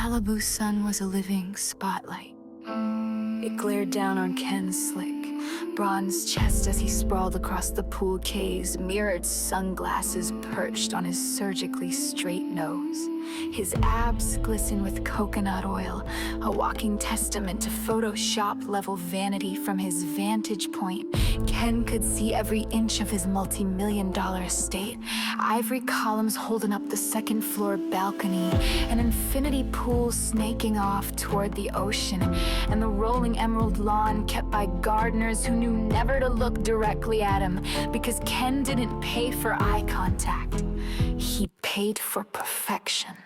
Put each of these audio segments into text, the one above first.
Malibu sun was a living spotlight. It glared down on Ken's slick, bronze chest as he sprawled across the pool K's mirrored sunglasses perched on his surgically straight nose. His abs glistened with coconut oil, a walking testament to Photoshop-level vanity. From his vantage point, Ken could see every inch of his multi-million-dollar estate. Ivory columns holding up the second-floor balcony, an infinity pool snaking off toward the ocean, and the rolling emerald lawn kept by gardeners who knew never to look directly at him because Ken didn't pay for eye contact. He paid for perfection.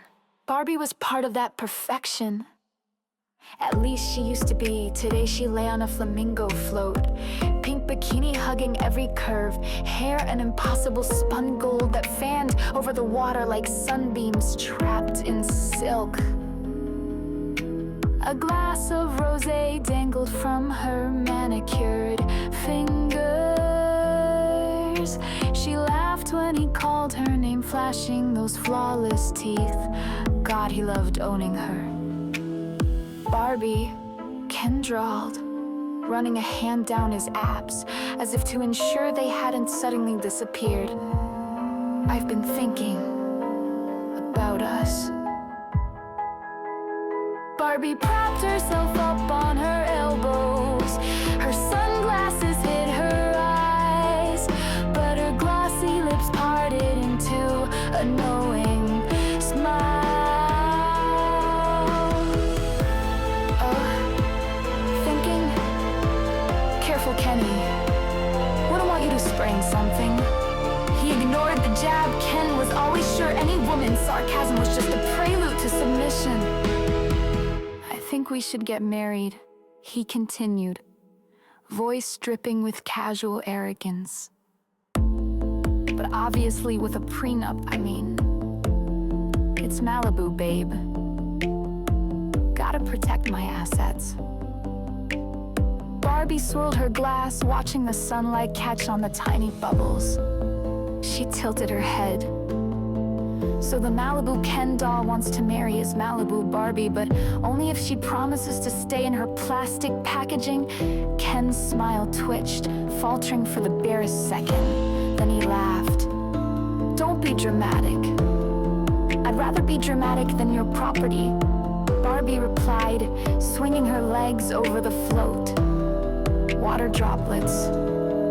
Barbie was part of that perfection. At least she used to be. Today she lay on a flamingo float, pink bikini hugging every curve, hair an impossible spun gold that fanned over the water like sunbeams trapped in silk. A glass of rosé dangled from her manicured fingers. She laughed when he called her name, flashing those flawless teeth. God, he loved owning her. Barbie, Ken drawled, running a hand down his abs, as if to ensure they hadn't suddenly disappeared. I've been thinking about us. Barbie propped herself up on her elbows. Her sunglasses hid her eyes, but her glossy lips parted into a knowing smile. Thinking? Careful, Kenny. Wouldn't want you to sprain something. He ignored the jab. Ken was always sure any woman's sarcasm was just a prelude to submission. I think we should get married, he continued, voice dripping with casual arrogance. But obviously with a prenup, I mean. It's Malibu, babe. Gotta protect my assets. Barbie swirled her glass, watching the sunlight catch on the tiny bubbles. She tilted her head. So the Malibu Ken doll wants to marry his Malibu Barbie, but only if she promises to stay in her plastic packaging. Ken's smile twitched, faltering for the barest second. Then he laughed. Don't be dramatic. I'd rather be dramatic than your property, Barbie replied, swinging her legs over the float. Water droplets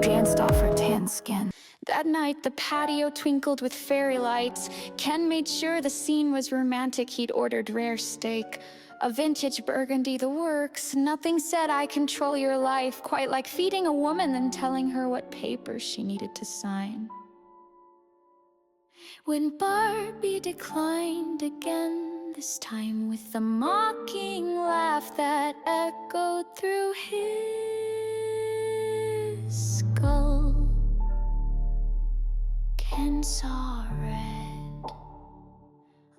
danced off her tan skin. That night, the patio twinkled with fairy lights. Ken made sure the scene was romantic. He'd ordered rare steak, a vintage burgundy, the works. Nothing said, I control your life, quite like feeding a woman and telling her what papers she needed to sign. When Barbie declined again, this time with a mocking laugh that echoed through his skull, Ken saw red.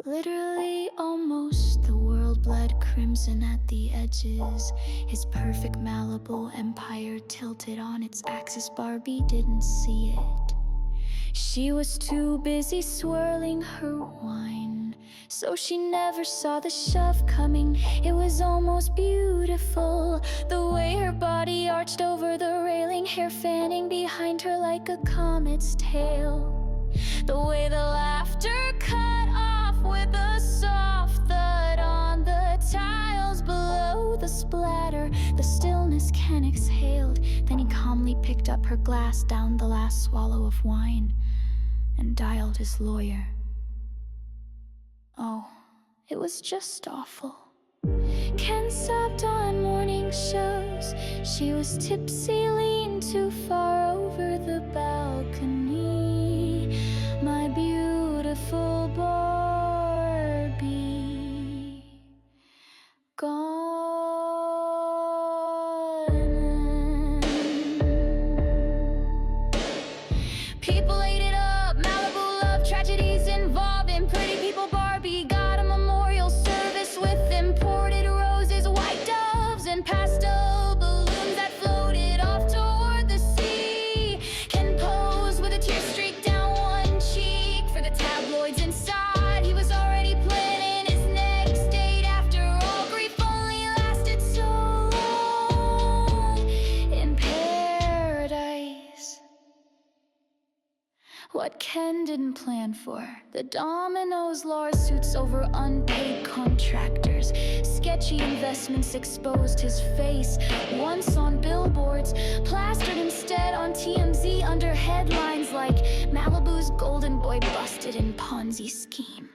Literally, almost the world bled crimson at the edges. His perfect Malibu empire tilted on its axis. Barbie didn't see it. She was too busy swirling her wine, so she never saw the shove coming. It was almost beautiful, the way her body arched over the railing, hair fanning behind her like a comet's tail. The way the laughter cut off with a soft thud on the tiles below, the splatter, the stillness Ken exhaled. Then he calmly picked up her glass, downed the last swallow of wine, and dialed his lawyer. Oh, it was just awful. Ken subbed on morning shows. She was tipsy, leaned too far over the balcony. My beautiful Barbie, gone. People ate it up. Malibu love tragedies involving pretty people. Barbie got a memorial service with imported roses, white doves, and pastel balloons that floated off toward the sea. Ken posed with a What Ken didn't plan for. The dominoes, lawsuits over unpaid contractors. Sketchy investments exposed his face. Once on billboards, plastered instead on TMZ under headlines like Malibu's golden boy busted in Ponzi scheme.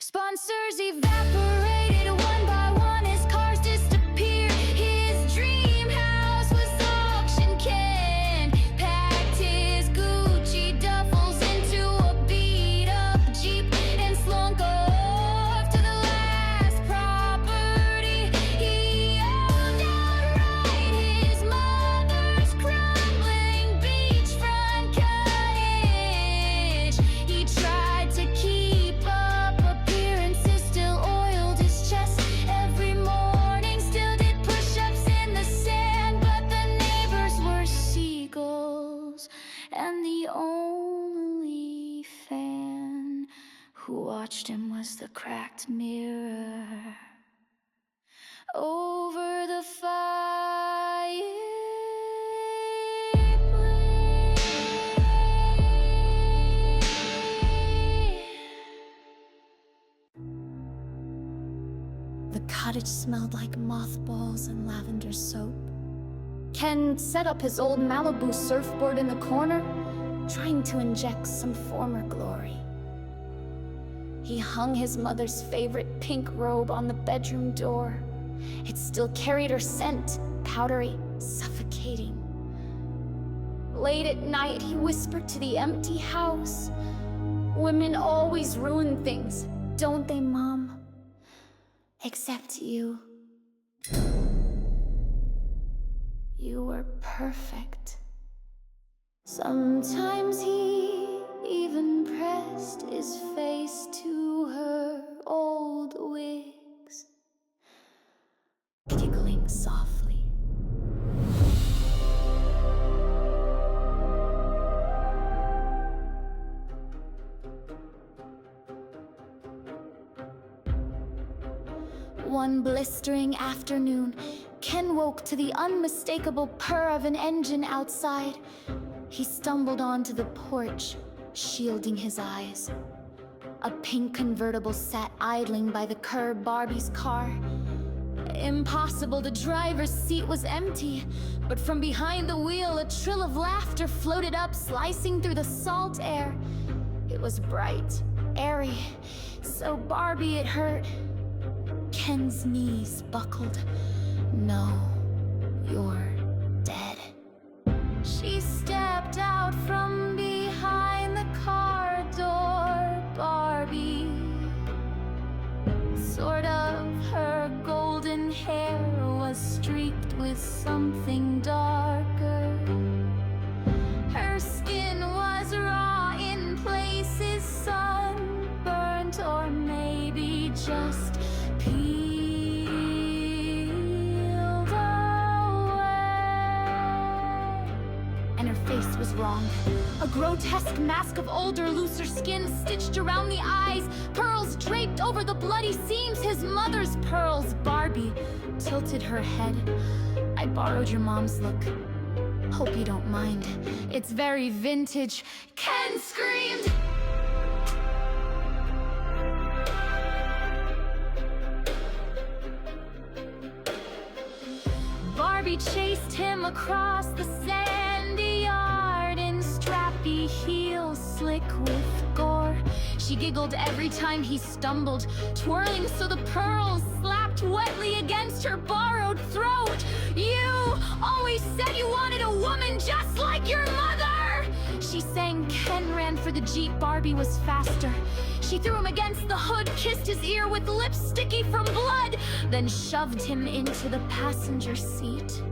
Sponsors evaporated one by one, his cars disappeared. His dream house was auction canned. Packed his Gucci duffels into a beat-up Jeep and slunk off to the last property he owned outright. His mother's crumbling beachfront cottage. He tried to keep up appearances, still oiled his chest every morning, still did push-ups in the sand, but the neighbors were seagulls, and the only fan who watched him was the cracked mirror over the fireplace. The cottage smelled like mothballs and lavender soap. Ken set up his old Malibu surfboard in the corner, trying to inject some former glory. He hung his mother's favorite pink robe on the bedroom door. It still carried her scent, powdery, suffocating. Late at night, he whispered to the empty house, "Women always ruin things, don't they, Mom? Except you. You were perfect." Sometimes he even pressed his face to her old wigs, giggling softly. One blistering afternoon, Ken woke to the unmistakable purr of an engine outside. He stumbled onto the porch, shielding his eyes. A pink convertible sat idling by the curb Barbie's car. Impossible, the driver's seat was empty, but from behind the wheel a trill of laughter floated up, slicing through the salt air. It was bright, airy, so Barbie it hurt. Ken's knees buckled. "No, you're dead." She stepped out from behind the car door, Barbie. Sort of, her golden hair was streaked with something darker. Her skin was raw in places, sunburnt, or maybe just peeled away. And her face was wrong. A grotesque mask of older, looser skin stitched around the eyes, pearls draped over the bloody seams, his mother's pearls. Barbie tilted her head. "I borrowed your mom's look. Hope you don't mind. It's very vintage." Ken screamed. Barbie chased him across the sandy yard in strappy heels slick with gore. She giggled every time he stumbled, twirling so the pearls slapped wetly against her borrowed throat. "You always said you wanted a woman just like your mother!" she sang. Ken ran for the Jeep. Barbie was faster. She threw him against the hood, kissed his ear with lips sticky from blood, then shoved him into the passenger seat.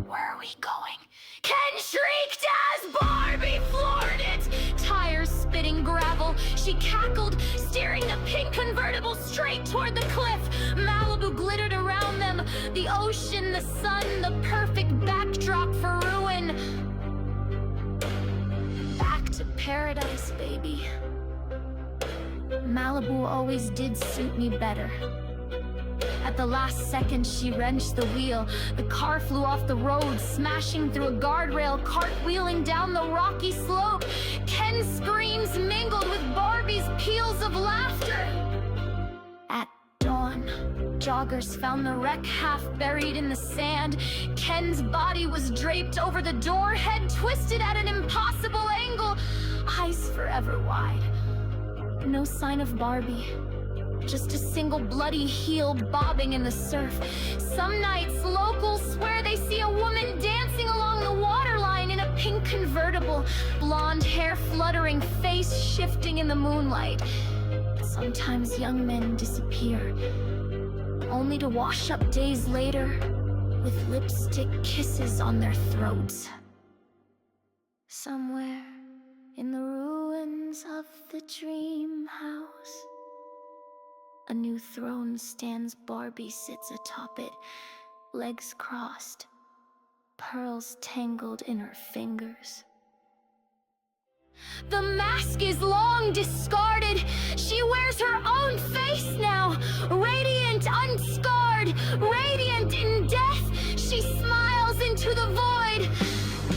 "Where are we going?" Ken shrieked as Barbie floored it, tires spitting gravel. She cackled, steering the pink convertible straight toward the cliff. Malibu glittered around them, the ocean, the sun, the perfect backdrop for ruin. Back to paradise, baby. Malibu always did suit me better. At the last second, she wrenched the wheel. The car flew off the road, smashing through a guardrail, cartwheeling down the rocky slope. Ken's screams mingled with Barbie's peals of laughter. At dawn, joggers found the wreck half buried in the sand. Ken's body was draped over the door, head twisted at an impossible angle, eyes forever wide. No sign of Barbie. Just a single bloody heel bobbing in the surf. Some nights, locals swear they see a woman dancing along the waterline in a pink convertible, blonde hair fluttering, face shifting in the moonlight. Sometimes young men disappear, only to wash up days later with lipstick kisses on their throats. Somewhere in the ruins of the dream house, a new throne stands. Barbie sits atop it, legs crossed, pearls tangled in her fingers. The mask is long discarded. She wears her own face now, radiant, unscarred, radiant in death. She smiles into the void.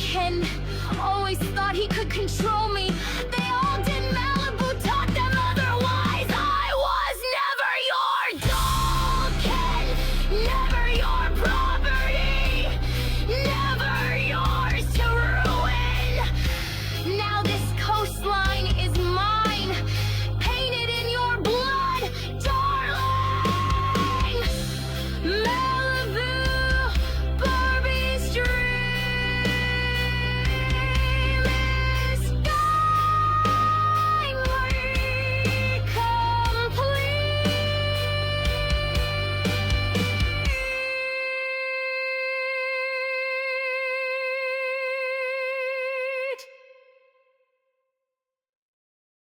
Ken always thought he could control me.